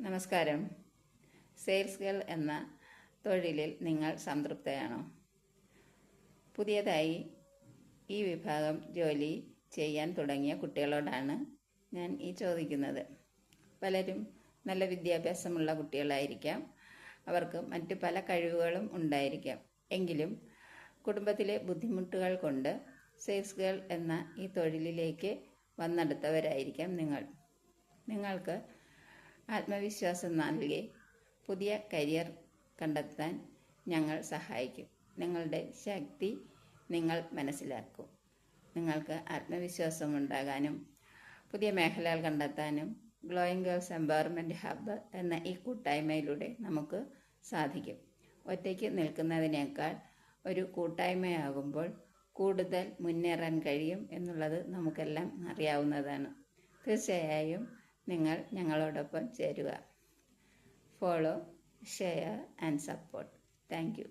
നമസ്കാരം. Sales girl എന്ന തൊഴിലിൽ നിങ്ങൾ സംതൃപ്തയാണോ? പുതിയതായി ഈ വിഭാഗം ജോലി ചെയ്യാൻ തുടങ്ങിയ കുട്ടികളോടാണ് ഞാൻ ഈ ചോദിക്കുന്നത്. പലരും നല്ല വിദ്യാഭ്യാസമുള്ള കുട്ടികളായിരിക്കാം. അവർക്ക് മറ്റു പല കഴിവുകളും ഉണ്ടായിരിക്കാം. എങ്കിലും കുടുംബത്തിലെ ബുദ്ധിമുട്ടുകൾ കൊണ്ട് സെയിൽസ് ഗേൾ എന്ന ഈ തൊഴിലിലേക്ക് വന്നെടുത്തവരായിരിക്കാം നിങ്ങൾ. നിങ്ങൾക്ക് ആത്മവിശ്വാസം നൽകി പുതിയ കരിയർ കണ്ടെത്താൻ ഞങ്ങൾ സഹായിക്കും. നിങ്ങളുടെ ശക്തി നിങ്ങൾ മനസ്സിലാക്കും. നിങ്ങൾക്ക് ആത്മവിശ്വാസമുണ്ടാകാനും പുതിയ മേഖലകൾ കണ്ടെത്താനും ഗ്ലോയിങ് ഗേൾസ് എംപവർമെൻറ്റ് ഹബ്ബ് എന്ന ഈ കൂട്ടായ്മയിലൂടെ നമുക്ക് സാധിക്കും. ഒറ്റയ്ക്ക് നിൽക്കുന്നതിനേക്കാൾ ഒരു കൂട്ടായ്മയാകുമ്പോൾ കൂടുതൽ മുന്നേറാൻ കഴിയും എന്നുള്ളത് നമുക്കെല്ലാം അറിയാവുന്നതാണ്. തീർച്ചയായും നിങ്ങൾ ഞങ്ങളോടൊപ്പം ചേരുക. Follow, share and support. Thank you.